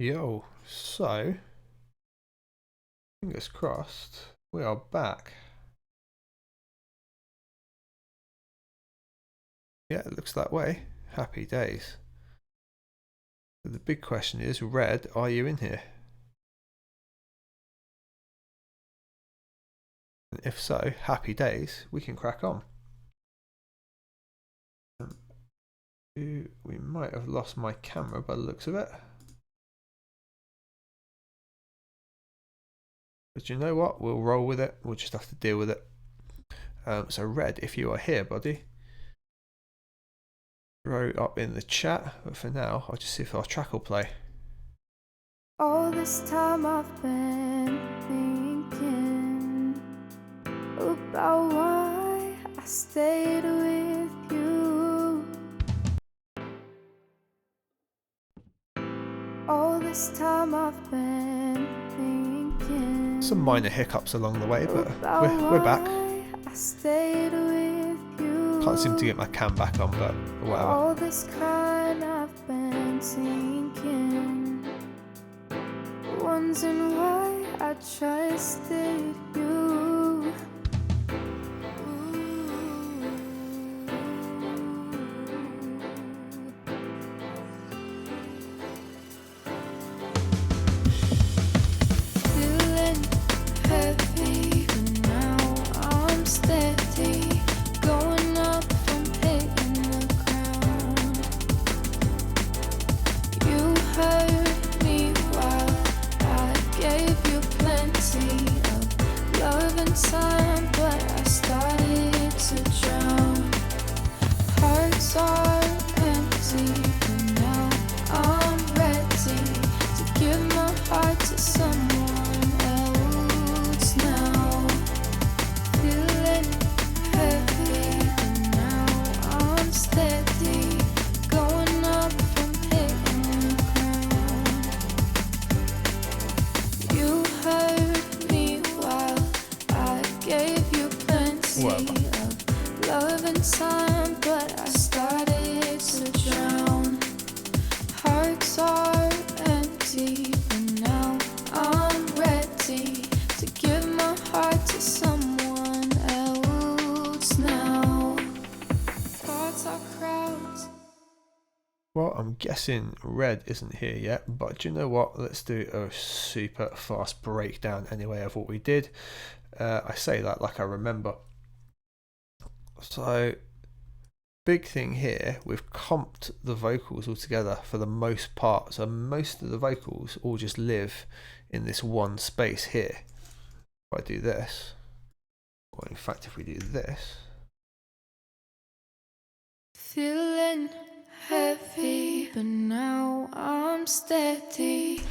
Yo, so fingers crossed, we are back. Yeah, it looks that way. Happy days. But the big question is, Red, are you in here? And if so, happy days, we can crack on. We might have lost my camera by the looks of it. But you know what? We'll roll with it. We'll just have to deal with it. So Red, if you are here, buddy, throw up in the chat. But for now, I'll just see if our track will play. All this time I've been thinking about why I stayed with you. All this time I've been thinking. Some minor hiccups along the way, but we're back. I stayed with you. Can't seem to get my cam back on, but whatever. All this kind I've been thinking, wondering why I trusted you. Feeling heavy, but now I'm steady, going up from hitting the ground. You hurt me while I gave you plenty of love and time, but I started to drown. Hearts are empty, but now I'm ready to give my heart to someone else now. Feeling heavy, but now I'm steady, going up from hitting the ground. You hurt me while I gave you plenty of love and time, but I started to drown. Hearts are empty, but now I'm ready to give my heart to someone else now. Thoughts are crowds. Well, I'm guessing Red isn't here yet, but do you know what? Let's do a super fast breakdown anyway of what we did. I say that like I remember. So, big thing here, we've comped the vocals all together for the most part. So most of the vocals all just live in this one space here. If I do this, or in fact if we do this. Feeling heavy, but now I'm steady.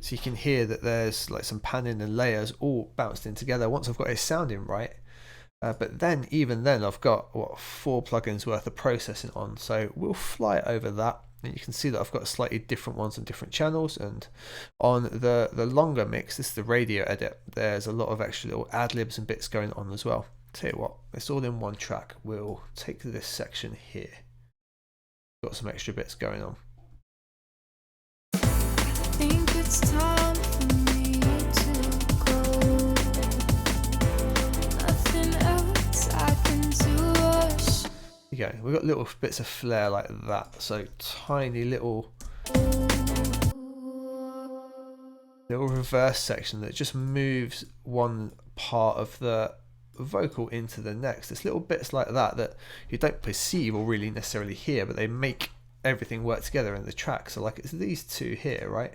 So you can hear that there's like some panning and layers all bounced in together once I've got it sounding right. But then, even then, I've got 4 plugins worth of processing on, so we'll fly over that. And you can see that I've got slightly different ones on different channels. And on the longer mix, this is the radio edit. There's a lot of extra little ad libs and bits going on as well. Tell you what, it's all in one track. We'll take this section here. Got some extra bits going on. I think it's time for me to go. Nothing else I can do. There you go. We've got little bits of flair like that. So tiny little reverse section that just moves one part of the vocal into the next. It's little bits like that that you don't perceive or really necessarily hear, but they make everything work together in the track. So like it's these two here, right?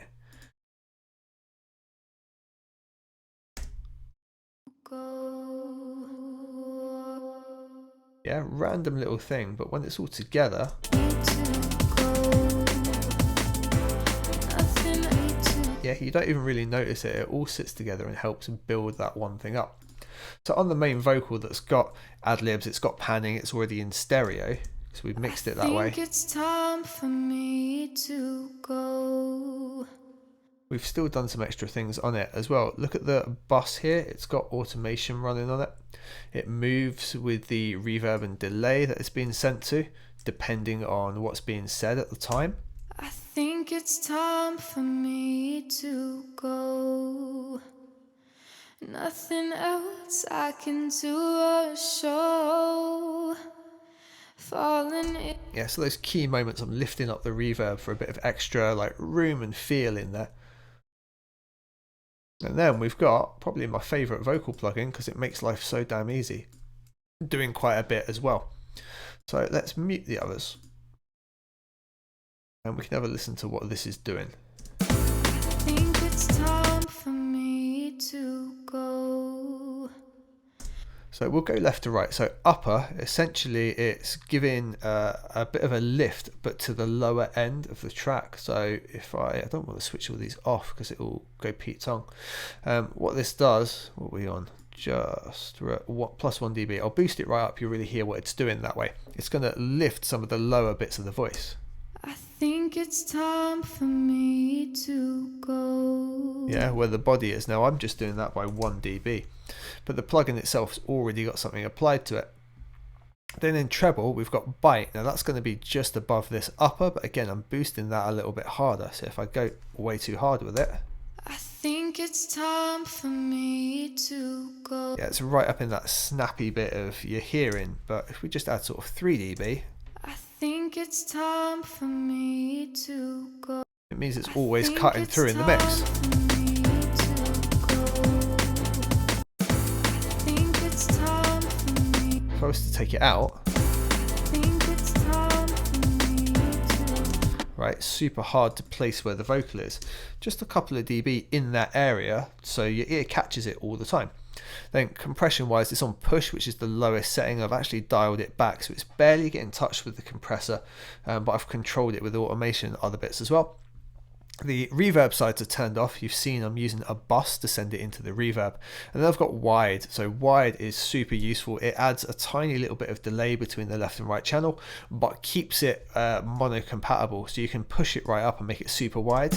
Yeah, random little thing, but when it's all together, yeah, you don't even really notice it. It all sits together and helps build that one thing up. So on the main vocal that's got ad-libs, it's got panning, it's already in stereo, so we've mixed it that way. I think it's time for me to go. We've still done some extra things on it as well. Look at the bus here, it's got automation running on it. It moves with the reverb and delay that it's being sent to, depending on what's being said at the time. I think it's time for me me to go. Nothing else I can do or show. Falling in. Yeah, so those key moments I'm lifting up the reverb for a bit of extra like room and feel in there. And then we've got probably my favourite vocal plugin because it makes life so damn easy. Doing quite a bit as well. So let's mute the others. And we can have a listen to what this is doing. I think it's time for me to go. So we'll go left to right. So upper, essentially it's giving a bit of a lift, but to the lower end of the track. So if I don't want to switch all these off because it will go Pete Tong. What this does, what are we on? We're at +1 dB. I'll boost it right up. You really hear what it's doing that way. It's going to lift some of the lower bits of the voice. I think it's time for me to go. Yeah, where the body is. Now I'm just doing that by 1 dB. But the plugin itself's already got something applied to it. Then in treble, we've got bite. Now that's going to be just above this upper, but again, I'm boosting that a little bit harder. So if I go way too hard with it. I think it's time for me to go. Yeah, it's right up in that snappy bit of your hearing. But if we just add sort of 3 dB. I think it's time for me to go. It means it's always cutting through in the mix. If I was to take it out, right, super hard to place where the vocal is. Just a couple of dB in that area, so your ear catches it all the time. Then compression wise, it's on push, which is the lowest setting. I've actually dialed it back, so it's barely getting in touch with the compressor, but I've controlled it with automation and other bits as well. The reverb sides are turned off. You've seen I'm using a bus to send it into the reverb. And then I've got wide. So wide is super useful. It adds a tiny little bit of delay between the left and right channel, but keeps it mono compatible. So you can push it right up and make it super wide.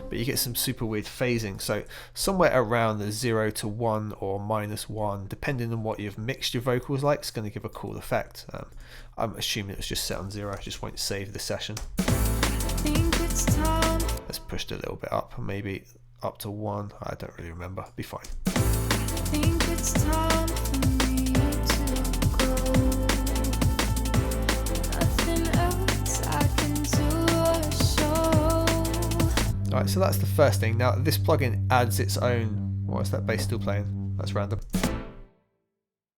But you get some super weird phasing. So somewhere around the 0 to 1 or -1, depending on what you've mixed your vocals like, it's going to give a cool effect. I'm assuming it was just set on 0. I just won't save the session. Let's push it a little bit up, maybe up to 1. I don't really remember. Be fine. Alright, so that's the first thing. Now this plugin adds its own. What is that bass still playing? That's random.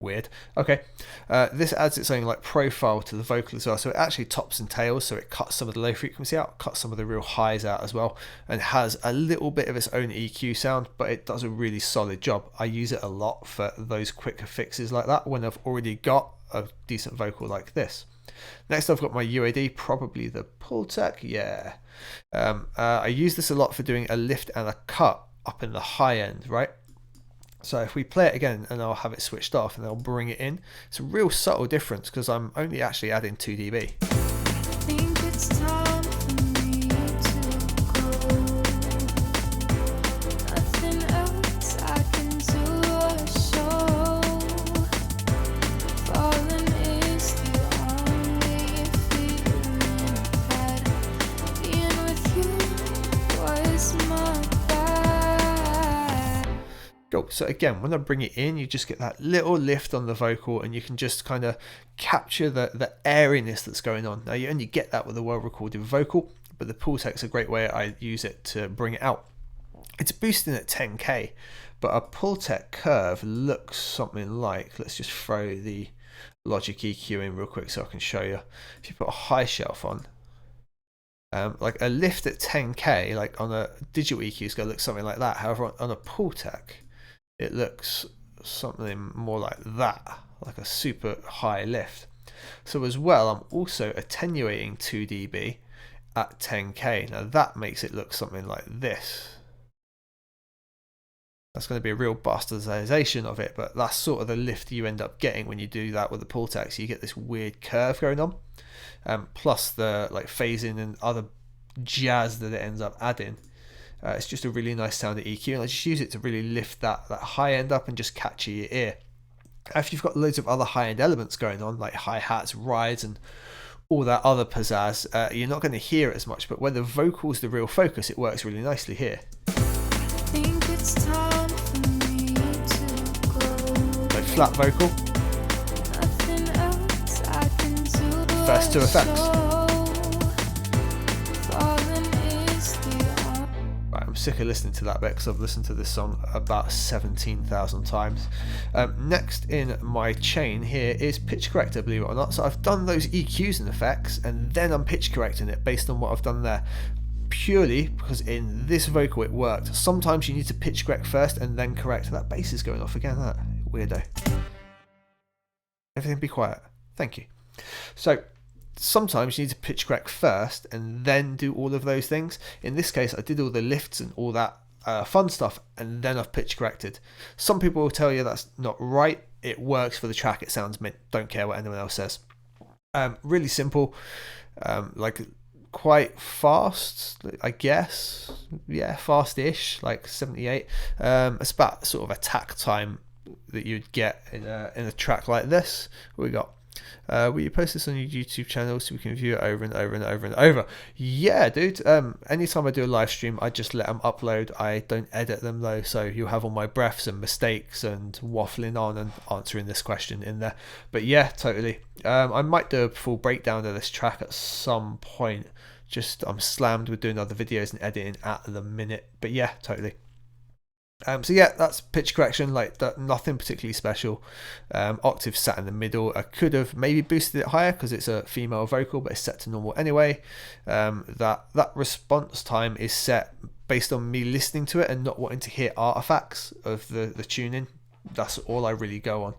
Weird. Okay, this adds its own like profile to the vocal as well, so it actually tops and tails, so it cuts some of the low frequency out, cuts some of the real highs out as well, and has a little bit of its own EQ sound, but it does a really solid job. I use it a lot for those quicker fixes like that when I've already got a decent vocal like this. Next I've got my UAD, probably the Pultec. Yeah, I use this a lot for doing a lift and a cut up in the high end, right? So if we play it again, and I'll have it switched off and I'll bring it in, it's a real subtle difference because I'm only actually adding 2 dB. So again, when I bring it in, you just get that little lift on the vocal, and you can just kind of capture the airiness that's going on. Now you only get that with a well-recorded vocal, but the Pultec's a great way I use it to bring it out. It's boosting at 10k, but a Pultec curve looks something like, let's just throw the Logic EQ in real quick so I can show you. If you put a high shelf on, like a lift at 10k, like on a digital EQ is going to look something like that. However, on a Pultec, it looks something more like that, like a super high lift. So as well, I'm also attenuating 2 dB at 10k. Now that makes it look something like this. That's going to be a real bastardization of it, but that's sort of the lift you end up getting when you do that with the Pultec. So you get this weird curve going on, plus the like phasing and other jazz that it ends up adding. It's just a really nice sound of EQ, and I just use it to really lift that high end up and just capture your ear. If you've got loads of other high end elements going on, like hi-hats, rides, and all that other pizzazz, you're not going to hear it as much, but when the vocal's the real focus, it works really nicely here. Think it's time for me to go. So flat vocal, Nothing else I can do but first two effects. show. Falling is the only. Right, I'm sick of listening to that bit because I've listened to this song about 17,000 times. Next in my chain here is pitch corrector, believe it or not. So I've done those EQs and effects, and then I'm pitch correcting it based on what I've done there. Purely because in this vocal it worked. Sometimes you need to pitch correct first and then correct. That bass is going off again, that weirdo. Everything be quiet. Thank you. So sometimes you need to pitch correct first and then do all of those things. In this case, I did all the lifts and all that fun stuff, and then I've pitch corrected. Some people will tell you that's not right. It works for the track. It sounds mint. Don't care what anyone else says. Really simple. Like quite fast, I guess. Yeah, fast-ish, like 78. It's about sort of attack time that you'd get in a track like this. What we got? Will you post this on your YouTube channel so we can view it over and over and over and over? Yeah, dude. Anytime I do a live stream, I just let them upload. I don't edit them though, so you'll have all my breaths and mistakes and waffling on and answering this question in there. But yeah, totally. I might do a full breakdown of this track at some point. Just I'm slammed with doing other videos and editing at the minute. But yeah, totally. So yeah, that's pitch correction, like that, nothing particularly special. Octave sat in the middle. I could have maybe boosted it higher because it's a female vocal, but it's set to normal anyway. That response time is set based on me listening to it and not wanting to hear artifacts of the tuning. That's all I really go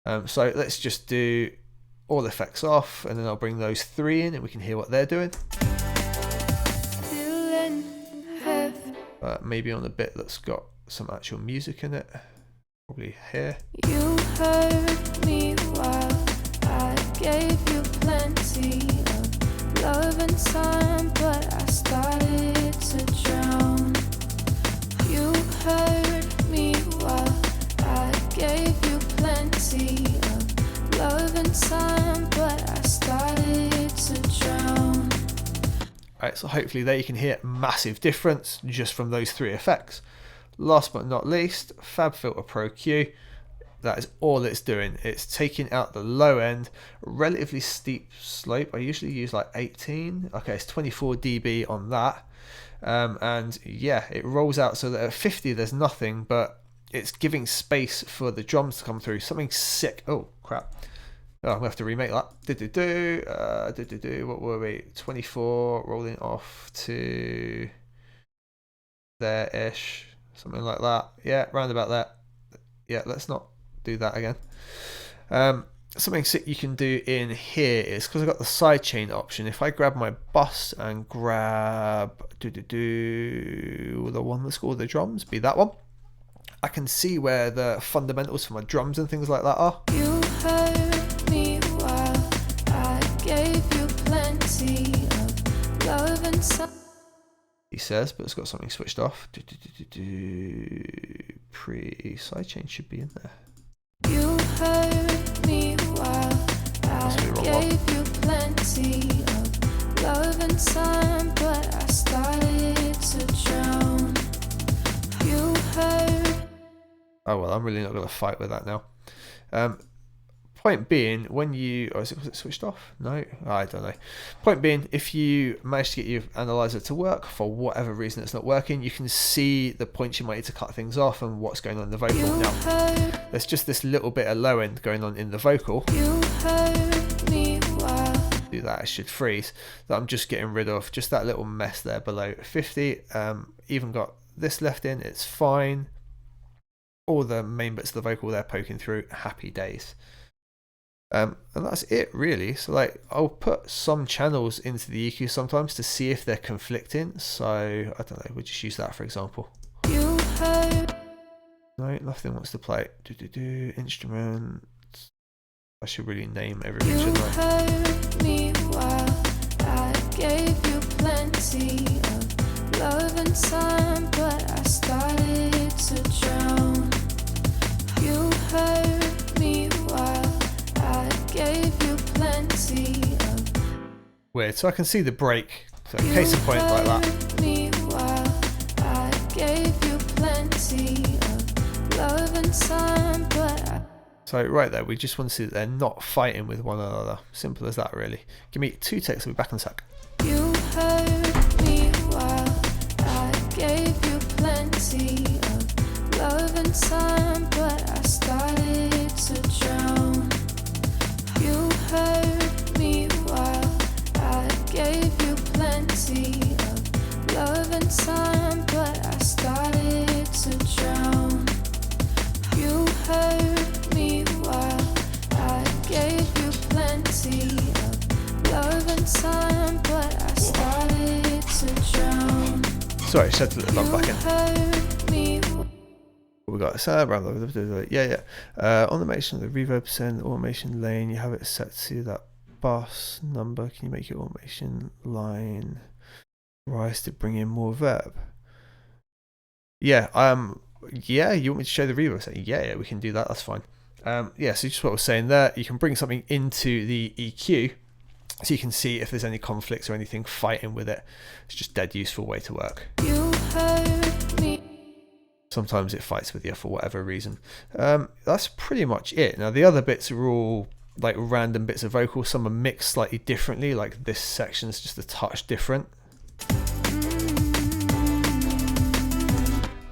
on. So let's just do all effects off, and then I'll bring those three in and we can hear what they're doing. Maybe on a bit that's got some actual music in it, probably here. You heard me while I gave you plenty of love and time, but I started to drown. You heard me while I gave you plenty of love and time, but I started to drown. Right, so hopefully there you can hear massive difference just from those three effects. Last but not least, FabFilter Pro Q. That is all it's doing. It's taking out the low end, relatively steep slope. I usually use like 18. Okay, it's 24 dB on that. And yeah, it rolls out so that at 50 there's nothing, but it's giving space for the drums to come through. Something sick. Oh, crap. Oh, I'm going to have to remake that. What were we? 24 rolling off to there-ish. Something like that. Yeah, round about that. Yeah, let's not do that again. Something sick you can do in here is, because I've got the sidechain option, if I grab my bus and grab the one that's called the drums, be that one, I can see where the fundamentals for my drums and things like that are. You heard me while I gave you plenty of love and time. He says, but it's got something switched off. Pre-sidechain should be in there. You heard me while I gave you plenty of love and time, but I started to drown. You heard. Oh well, I'm really not going to fight with that now. Point being, when you... Oh, was it switched off? No? I don't know. Point being, if you manage to get your analyzer to work, for whatever reason it's not working, you can see the points you might need to cut things off and what's going on in the vocal. Now, there's just this little bit of low end going on in the vocal. You heard me while. Do that, it should freeze. That I'm just getting rid of. Just that little mess there below 50. Even got this left in, it's fine. All the main bits of the vocal there poking through, happy days. And that's it really. So like, I'll put some channels into the EQ sometimes to see if they're conflicting. So I don't know, we'll just use that for example. You heard. No, nothing wants to play. Instrument. I should really name everything, shouldn't I? You heard me while I gave you plenty of love and time, but I started to drown. You heard me while I gave you plenty of weird. So I can see the break. So case in point like that. Me while I gave you plenty of love and time, but So right there, we just want to see that they're not fighting with one another. Simple as that, really. Give me 2 takes, I'll be back in a sec. you hurt me while I gave you plenty of love and time, but I started to drown. You hurt me while I gave you plenty of love and time, but I started to drown. You hurt me while I gave you plenty of love and time, but I started to drown. Sorry, I just had to let that back in. Hurt me. We got yeah. On the automation, the reverb send automation lane, you have it set to that bus number. Can you make your automation line rise to bring in more verb? Yeah, yeah, you want me to show the reverb setting? Yeah, we can do that, that's fine. Yeah, so just what I was saying there, you can bring something into the EQ so you can see if there's any conflicts or anything fighting with it. It's just dead useful way to work. You hurt me. Sometimes it fights with you for whatever reason. That's pretty much it. Now the other bits are all like random bits of vocal. Some are mixed slightly differently, like this section is just a touch different.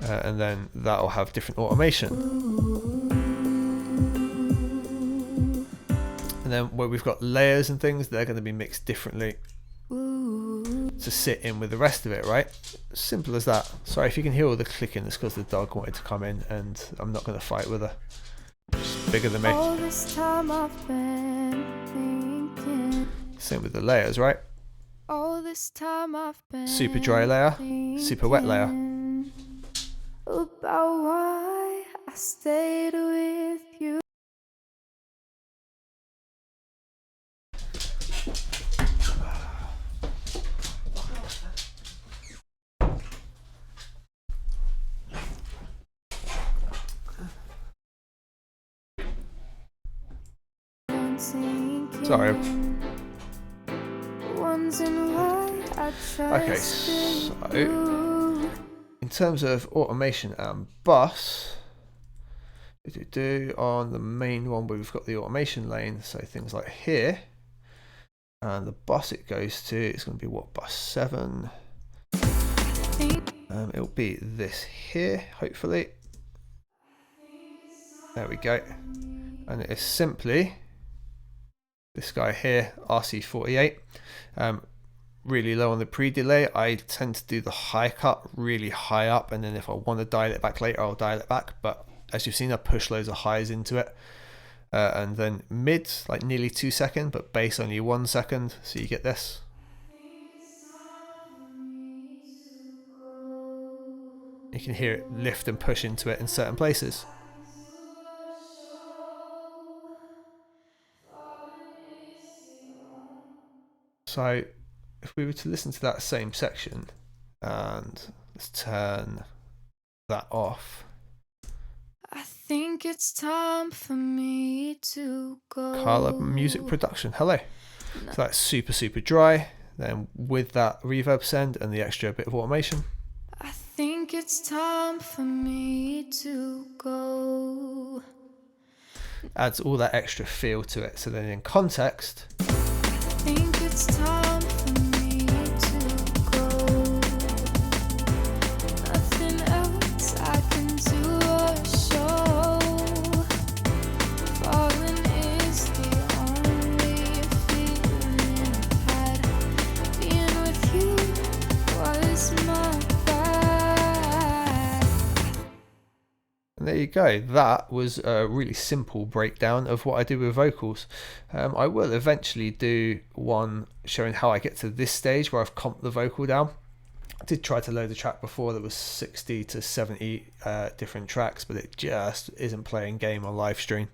And then that'll have different automation. And then where we've got layers and things, they're going to be mixed differently to sit in with the rest of it, right? Simple as that. Sorry if you can hear all the clicking, it's because the dog wanted to come in and I'm not going to fight with her. She's bigger than me. All this time I've been thinking. Same with the layers, right? All this time I've been Super dry layer, super wet layer. thinking about why I stayed with you. Sorry. Okay, so in terms of automation and bus, on the main one where we've got the automation lane, so things like here, and the bus it goes to, it's going to be what, bus 7? It'll be this here, hopefully. There we go. And it is simply this guy here, RC48. Really low on the pre-delay. I tend to do the high cut really high up, and then if I want to dial it back later, I'll dial it back. But as you've seen, I push loads of highs into it. And then mid, like nearly 2 seconds, but bass only 1 second. So you get this. You can hear it lift and push into it in certain places. So if we were to listen to that same section, and let's turn that off. I think it's time for me to go. Carla Music Production, hello. So that's super, super dry. Then with that reverb send and the extra bit of automation. I think it's time for me to go. Adds all that extra feel to it. So then in context, I think it's time for me to go. Nothing else I can do or show. Falling is the only feeling I've had. Being with you was my bad. and there you go. That was a really simple breakdown of what I do with vocals. I will eventually do one showing how I get to this stage where I've comped the vocal down. I did try to load the track before. There was 60 to 70 different tracks, but it just isn't playing game on live stream.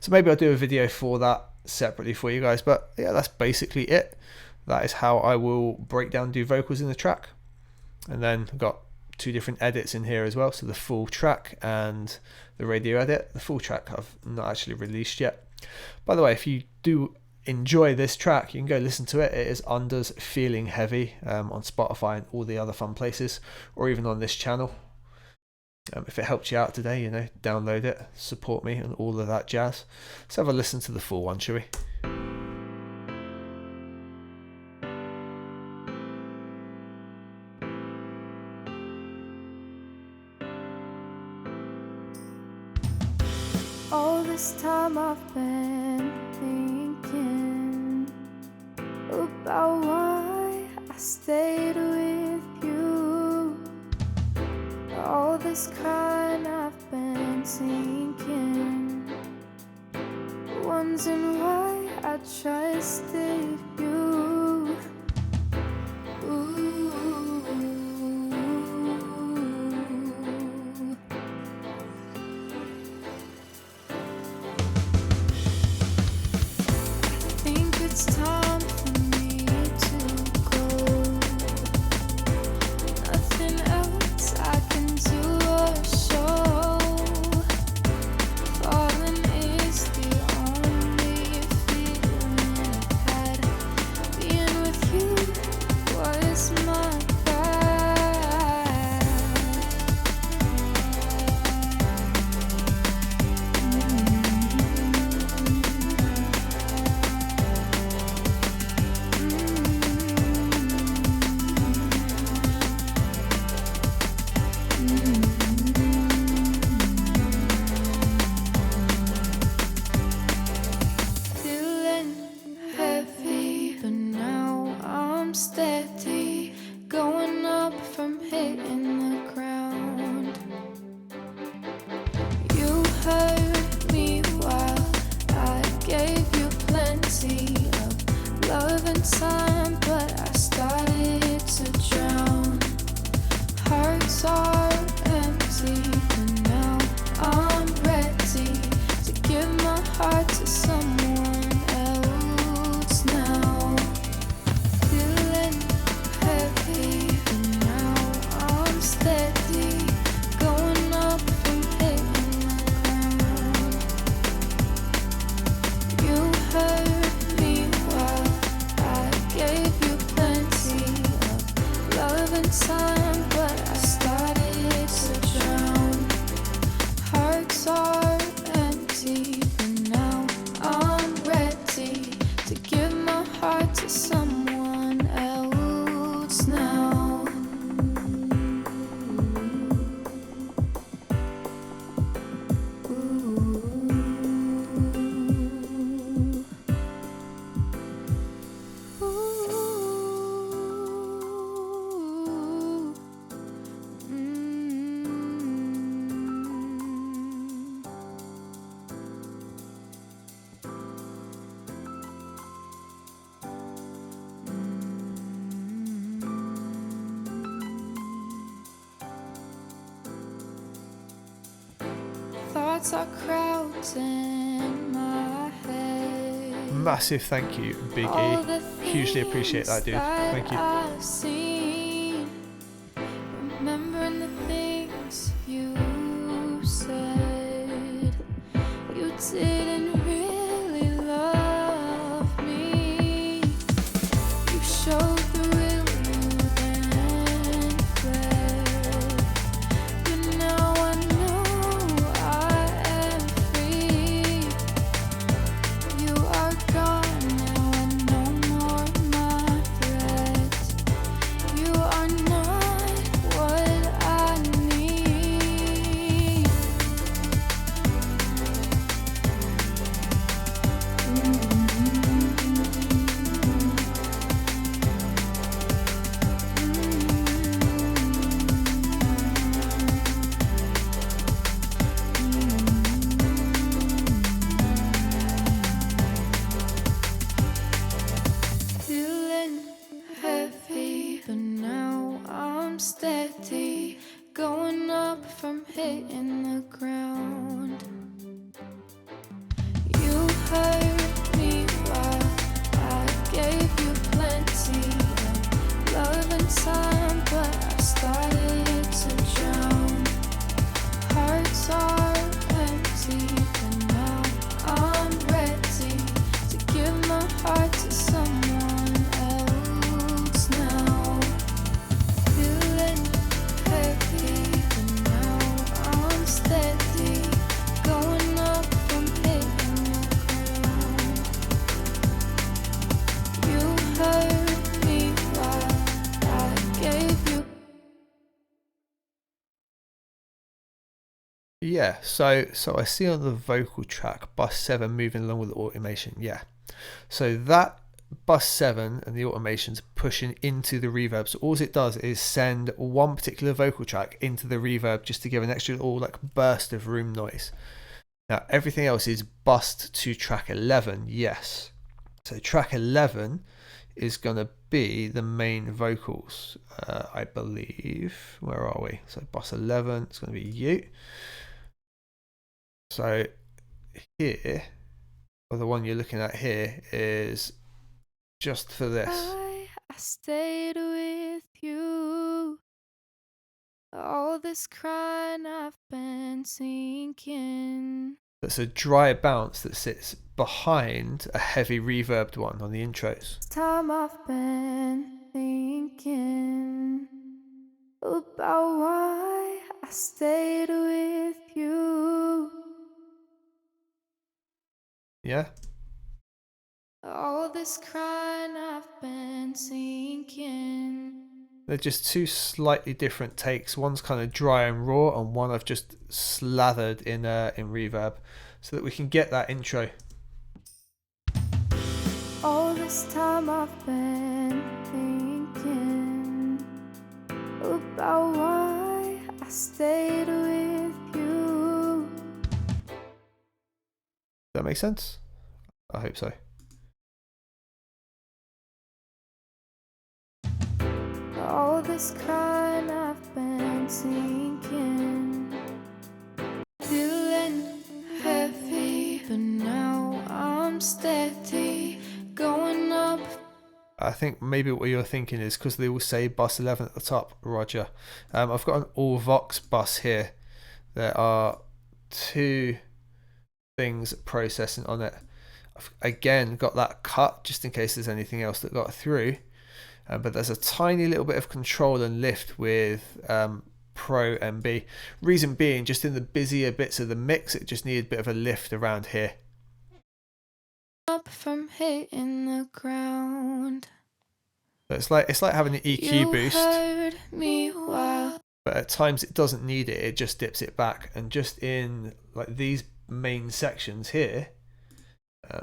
So maybe I'll do a video for that separately for you guys. But yeah, that's basically it. That is how I will break down, do vocals in the track. And then I've got 2 different edits in here as well, so the full track and the radio edit. The full track I've not actually released yet. By the way, if you do enjoy this track, you can go listen to it. It is Under's Feeling Heavy on Spotify and all the other fun places, or even on this channel. If it helped you out today, download it, support me, and all of that jazz. Let's have a listen to the full one, shall we? All this time I've been thinking about why I stayed with you. All this kind I've been sinking, wondering why I trusted you. Ooh. It's time for me to go. Nothing else I can do or show. Falling is the only feeling I've had. Being with you was my steady, going up from hitting the ground. You hurt me while I gave you plenty of love and time, but I started to drown. Hearts are empty, but now I'm ready to give my heart to someone else now. Steady, going up from hitting the ground. You hurt me while I gave you plenty of love and time, but I started to drown. Hearts are empty, but now I'm ready to give my heart to someone else now. Thoughts are crowding my head. Massive thank you, Big E. Hugely appreciate that, dude. Thank you. I've seen, remembering the things you said. You didn't really love me. You showed the real you then fled. But now I know I am free. You are gone now and no more my threat. You are not what I need. Feeling heavy, but now I'm steady, going up from hitting the ground. You hurt me while I gave you plenty of love and time, but I started to drown. Hearts are empty, but now I'm ready to give my Yeah, so I see on the vocal track bus 7 moving along with the automation. Yeah, so that bus 7 and the automation's pushing into the reverb. So all it does is send one particular vocal track into the reverb just to give an extra little like burst of room noise. Now everything else is bussed to track 11. Yes, so track 11 is going to be the main vocals, I believe. Where are we? So bus 11, it's going to be you. So here, or the one you're looking at here, is just for this. I stayed with you. All this crying I've been sinking. That's a dry bounce that sits behind a heavy reverbed one on the intros. Time I've been thinking about why I stayed with you. Yeah. All this crying I've been sinking. They're just two slightly different takes. One's kind of dry and raw, and one I've just slathered in reverb, so that we can get that intro. All this time I've been thinking about why I stayed with you. Does that make sense? I hope so. All this crying I've been sinking, feeling heavy, but now I'm steady, going up. I think maybe what you're thinking is because they all say bus 11 at the top, Roger. I've got an all Vox bus here. There are two things processing on it. I've again got that cut just in case there's anything else that got through. But there's a tiny little bit of control and lift with Pro MB. Reason being, just in the busier bits of the mix, it just needed a bit of a lift around here. Up from hitting the ground. So it's like having an EQ boost. Heard me while But at times it doesn't need it. It just dips it back. And just in like these main sections here,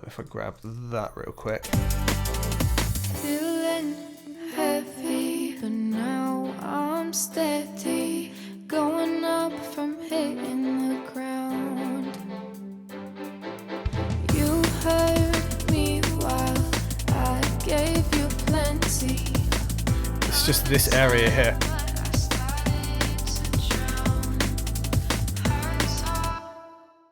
if I grab that real quick. feeling heavy, but now I'm steady, going up from hitting the ground. You heard me while I gave you plenty. It's just this area here.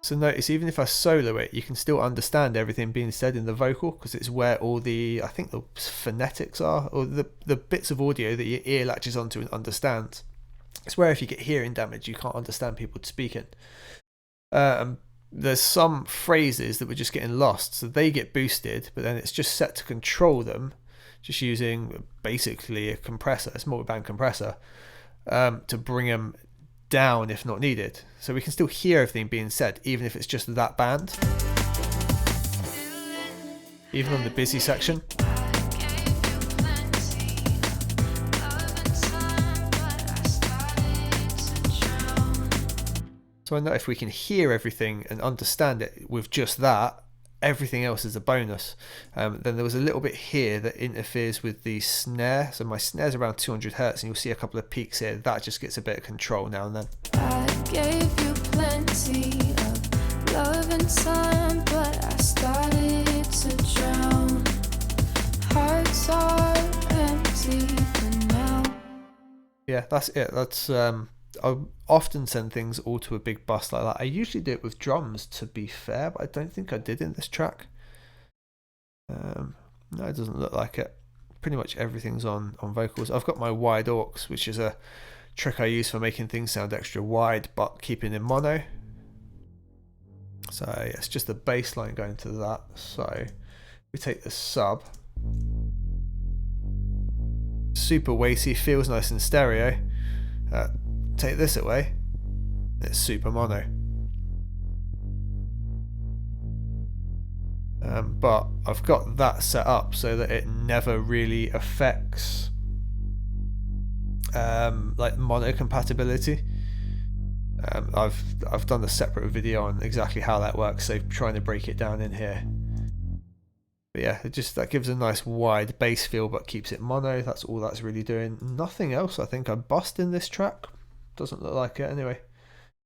So notice, even if I solo it, you can still understand everything being said in the vocal, because it's where all the, I think the phonetics are, or the bits of audio that your ear latches onto and understands. It's where if you get hearing damage, you can't understand people speaking. There's some phrases that we're just getting lost, so they get boosted, but then it's just set to control them, just using basically a compressor, a multi-band compressor, to bring them down if not needed. So we can still hear everything being said, even if it's just that band. Even on the busy section. So I know if we can hear everything and understand it with just that, everything else is a bonus. Then there was a little bit here that interferes with the snare. So my snare's around 200 hertz, and you'll see a couple of peaks here. That just gets a bit of control now and then. I gave you plenty of love and time, but I started to drown. Hearts are empty for now. Yeah, that's it. That's I often send things all to a big bus like that. I usually do it with drums, to be fair, but I don't think I did in this track. No, it doesn't look like it. Pretty much everything's on vocals. I've got my wide aux, which is a trick I use for making things sound extra wide but keeping in mono. So yeah, it's just the bass line going to that. So we take the sub. Super weighty, feels nice in stereo. Take this away, it's super mono. But I've got that set up so that it never really affects like mono compatibility. I've done a separate video on exactly how that works, so trying to break it down in here. But yeah, that gives a nice wide bass feel but keeps it mono. That's all that's really doing. Nothing else I think I bust in this track. Doesn't look like it anyway.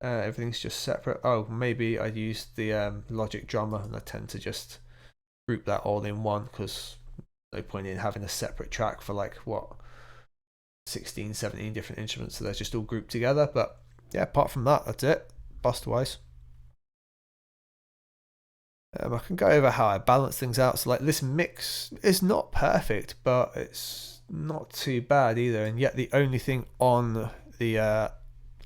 Everything's just separate. Oh, maybe I used the Logic drummer and I tend to just group that all in one, because no point in having a separate track for like what 16, 17 different instruments, so they're just all grouped together. But yeah, apart from that, that's it, bust wise. I can go over how I balance things out. So like this mix is not perfect, but it's not too bad either. And yet the only thing on the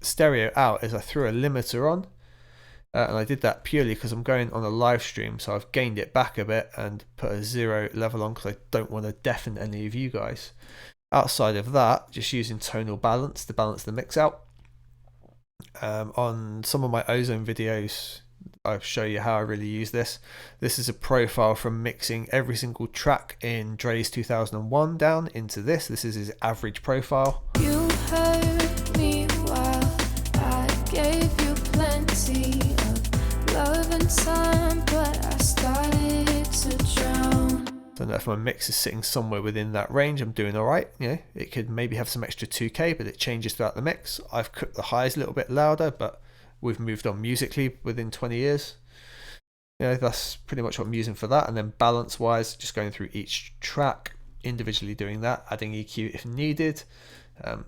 stereo out is I threw a limiter on. And I did that purely because I'm going on a live stream, so I've gained it back a bit and put a 0 level on because I don't want to deafen any of you guys. Outside of that, just using tonal balance to balance the mix out. On some of my Ozone videos, I'll show you how I really use this. This is a profile from mixing every single track in Dre's 2001 down into this. This is his average profile. You heard me while I gave you plenty of love and time, but I started to drown. Don't know if my mix is sitting somewhere within that range. I'm doing all right. You know, it could maybe have some extra 2K, but it changes throughout the mix. I've cooked the highs a little bit louder, but we've moved on musically within 20 years. You know, that's pretty much what I'm using for that. And then balance wise, just going through each track, individually doing that, adding EQ if needed.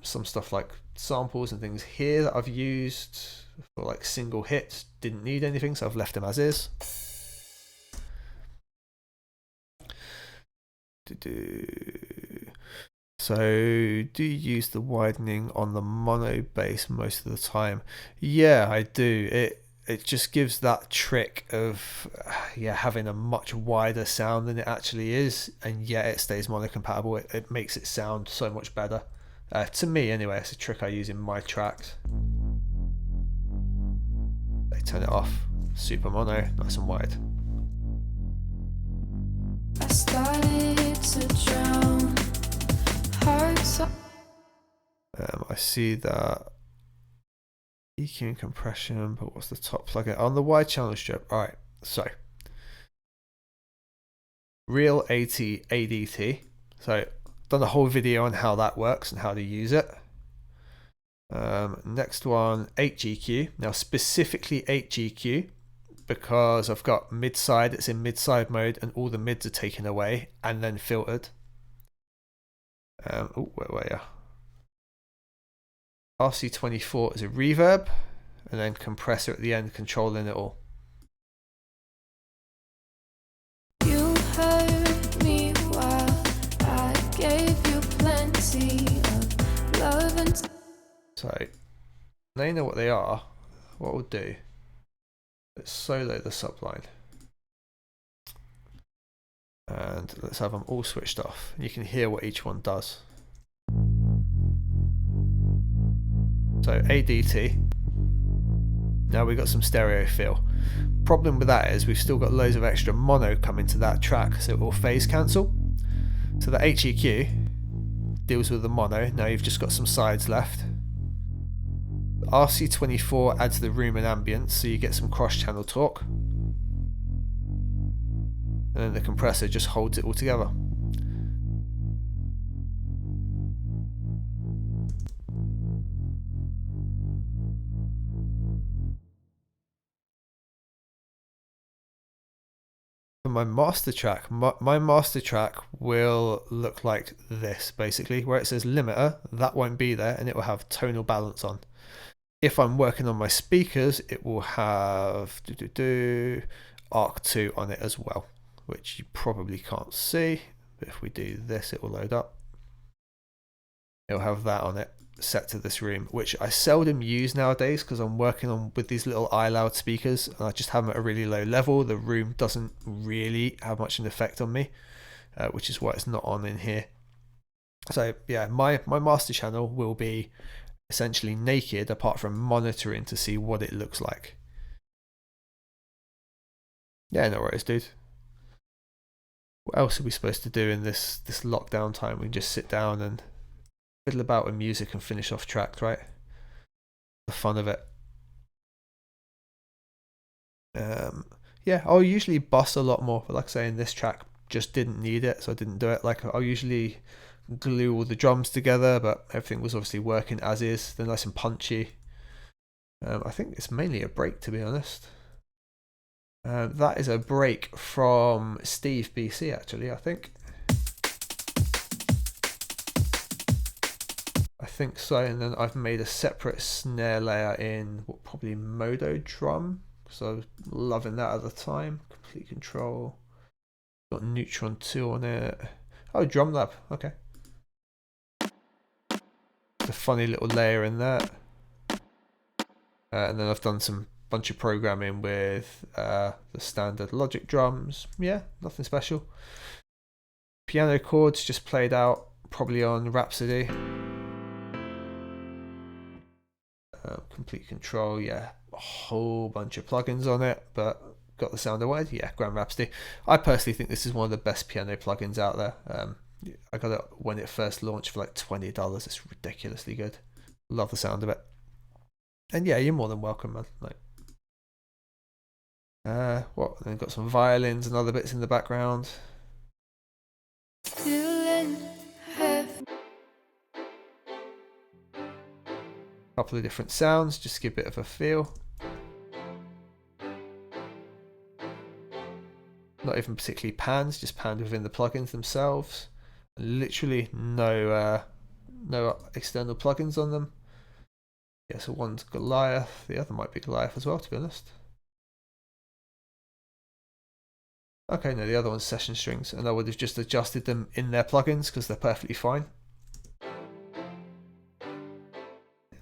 Some stuff like samples and things here that I've used for like single hits didn't need anything, so I've left them as is. So do you use the widening on the mono bass most of the time? Yeah, I do. It just gives that trick of having a much wider sound than it actually is, and yet it stays mono compatible. It makes it sound so much better. To me anyway, it's a trick I use in my tracks. I turn it off, super mono, nice and wide. I started to drown. I see that EQ and compression, but what's the top plugin on the wide channel strip? All right, so real ADT. So done a whole video on how that works and how to use it. Next one, HEQ. Now specifically HEQ, because I've got mid-side, it's in mid-side mode and all the mids are taken away and then filtered. Where were you? RC24 is a reverb, and then compressor at the end controlling it all. You heard me while I gave you plenty of love and so now you know what they are. What we'll do, let's solo the subline and let's have them all switched off. You can hear what each one does. So ADT, now we've got some stereo feel. Problem with that is we've still got loads of extra mono coming to that track, so it will phase cancel. So the HEQ deals with the mono, now you've just got some sides left. The RC24 adds the room and ambience, so you get some cross channel talk. And then the compressor just holds it all together. For my master track, my master track will look like this basically, where it says limiter, that won't be there, and it will have tonal balance on. If I'm working on my speakers, it will have Arc 2 on it as well, which you probably can't see, but if we do this, it will load up. It'll have that on it, set to this room, which I seldom use nowadays because I'm working on with these little iLoud speakers and I just have them at a really low level. The room doesn't really have much an effect on me, which is why it's not on in here. So yeah, my master channel will be essentially naked apart from monitoring to see what it looks like. Yeah, no worries, dude. What else are we supposed to do in this lockdown time? We can just sit down and fiddle about with music and finish off tracks, right? The fun of it. Yeah, I'll usually bus a lot more, but like I say, in this track, just didn't need it, so I didn't do it. Like, I'll usually glue all the drums together, but everything was obviously working as is. They're nice and punchy. I think it's mainly a break, to be honest. That is a break from Steve BC, actually, I think. I think so, and then I've made a separate snare layer in probably Modo Drum, so I was loving that at the time. Complete Control. Got Neutron 2 on it. Oh, Drum Lab, okay. It's a funny little layer in there. And then I've done some bunch of programming with the standard Logic drums. Yeah, nothing special. Piano chords just played out probably on Rhapsody. Complete Control, yeah, a whole bunch of plugins on it, but got the sound I wanted. Yeah, Grand Rhapsody. I personally think this is one of the best piano plugins out there. I got it when it first launched for like $20. It's ridiculously good. Love the sound of it. And yeah, you're more than welcome, man. Like, what? Then got some violins and other bits in the background. Couple of different sounds, just to give a bit of a feel. Not even particularly pans, just panned within the plugins themselves. Literally no external plugins on them. Yeah, so one's Goliath, the other might be Goliath as well, to be honest. Okay, no, the other one's Session Strings, and I would have just adjusted them in their plugins because they're perfectly fine.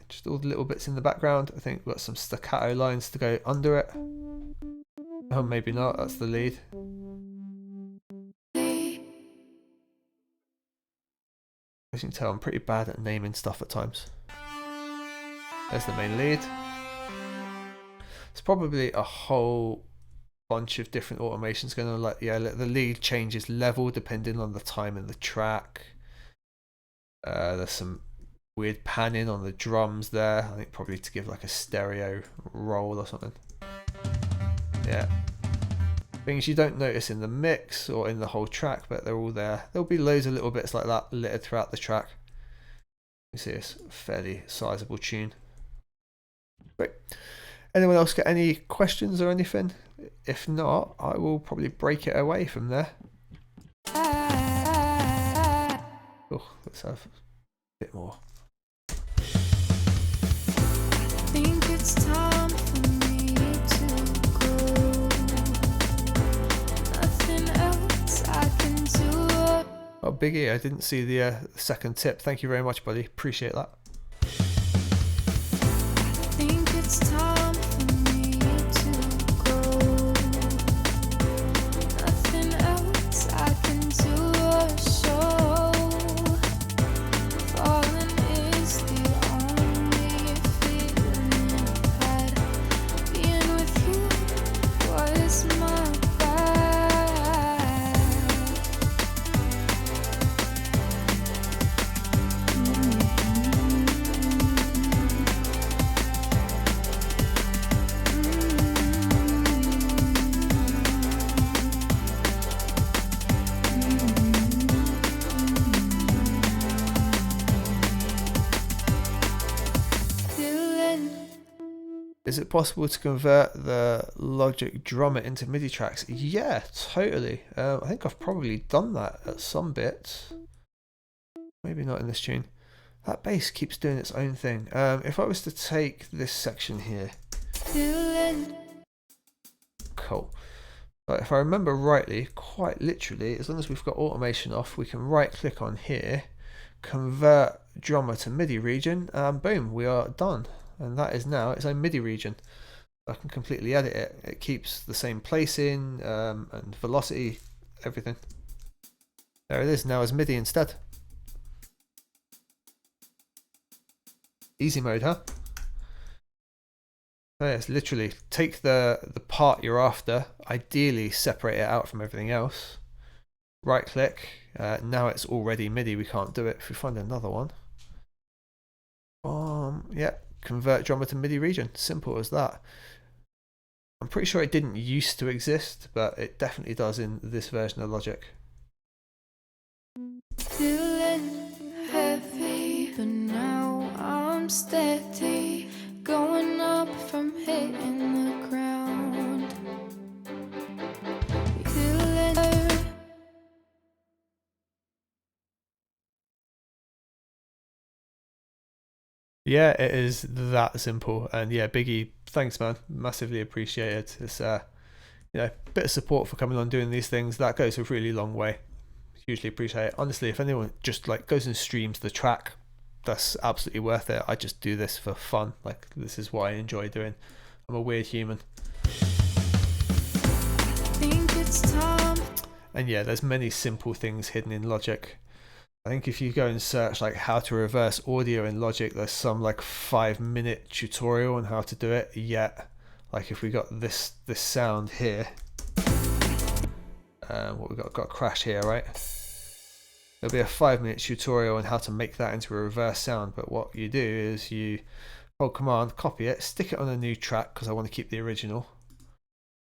Just all the little bits in the background. I think we've got some staccato lines to go under it. Oh, maybe not, that's the lead. As you can tell, I'm pretty bad at naming stuff at times. There's the main lead. It's probably a whole bunch of different automations going on. Like, yeah, the lead changes level depending on the time in the track. There's some weird panning on the drums there. I think probably to give like a stereo roll or something. Yeah. Things you don't notice in the mix or in the whole track, but they're all there. There'll be loads of little bits like that littered throughout the track. You see it's a fairly sizable tune. Great. Anyone else got any questions or anything? If not, I will probably break it away from there. Oh, let's have a bit more. I think it's time for me to go. Nothing else I can do. Oh, Big E, I didn't see the second tip. Thank you very much, buddy. Appreciate that. I think it's time for me to go. Nothing else I can do or show. Falling is the only feeling I've had. Being with you was my bad. Is it possible to convert the Logic drummer into MIDI tracks? Yeah, totally. I think I've probably done that at some bits. Maybe not in this tune. That bass keeps doing its own thing. If I was to take this section here. Cool. But if I remember rightly, quite literally, as long as we've got automation off, we can right click on here, convert drummer to MIDI region, and boom, we are done. And that is now its own MIDI region. I can completely edit it. It keeps the same placing and velocity, everything. There it is now as MIDI instead. Easy mode, huh? So yes, literally take the part you're after, ideally separate it out from everything else. Right click, now it's already MIDI, we can't do it. If we find another one. Yeah, convert drummer to MIDI region, simple as that. I'm pretty sure it didn't used to exist, but it definitely does in this version of Logic. Feeling heavy, but now I'm steady, going up from hitting the ground. Feeling Yeah, it is that simple. And yeah, Biggie, thanks, man. Massively appreciated. It's bit of support for coming on doing these things. That goes a really long way. Hugely appreciate it. Honestly, if anyone just like goes and streams the track, that's absolutely worth it. I just do this for fun. Like, this is what I enjoy doing. I'm a weird human. think it's time. And yeah, there's many simple things hidden in Logic. I think if you go and search like how to reverse audio in Logic, there's some like 5-minute tutorial on how to do it. Yet, like if we got this sound here, what we got a crash here, right? There'll be a 5-minute tutorial on how to make that into a reverse sound. But what you do is you hold Command, copy it, stick it on a new track because I want to keep the original.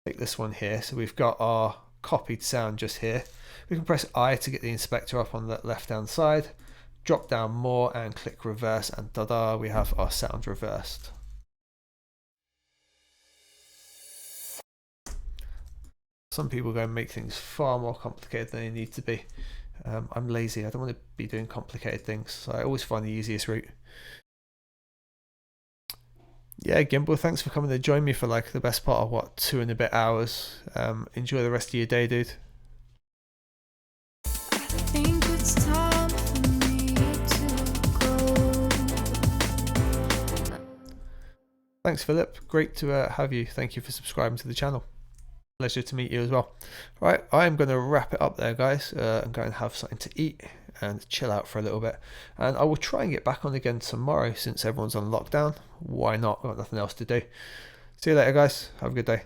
Take this one here. So we've got our copied sound just here. We can press I to get the inspector up on the left hand side, drop down more and click reverse, and ta-da, we have our sound reversed. Some people go and make things far more complicated than they need to be. I'm lazy, I don't want to be doing complicated things, so I always find the easiest route. Yeah, Gimbal, thanks for coming to join me for like the best part of what, 2 and a bit hours. Enjoy the rest of your day, dude. Think it's time for me to go. Thanks, Philip. Great to have you. Thank you for subscribing to the channel. Pleasure to meet you as well. Right, I'm going to wrap it up there, guys. I'm going to have something to eat and chill out for a little bit. And I will try and get back on again tomorrow since everyone's on lockdown. Why not? I've got nothing else to do. See you later, guys. Have a good day.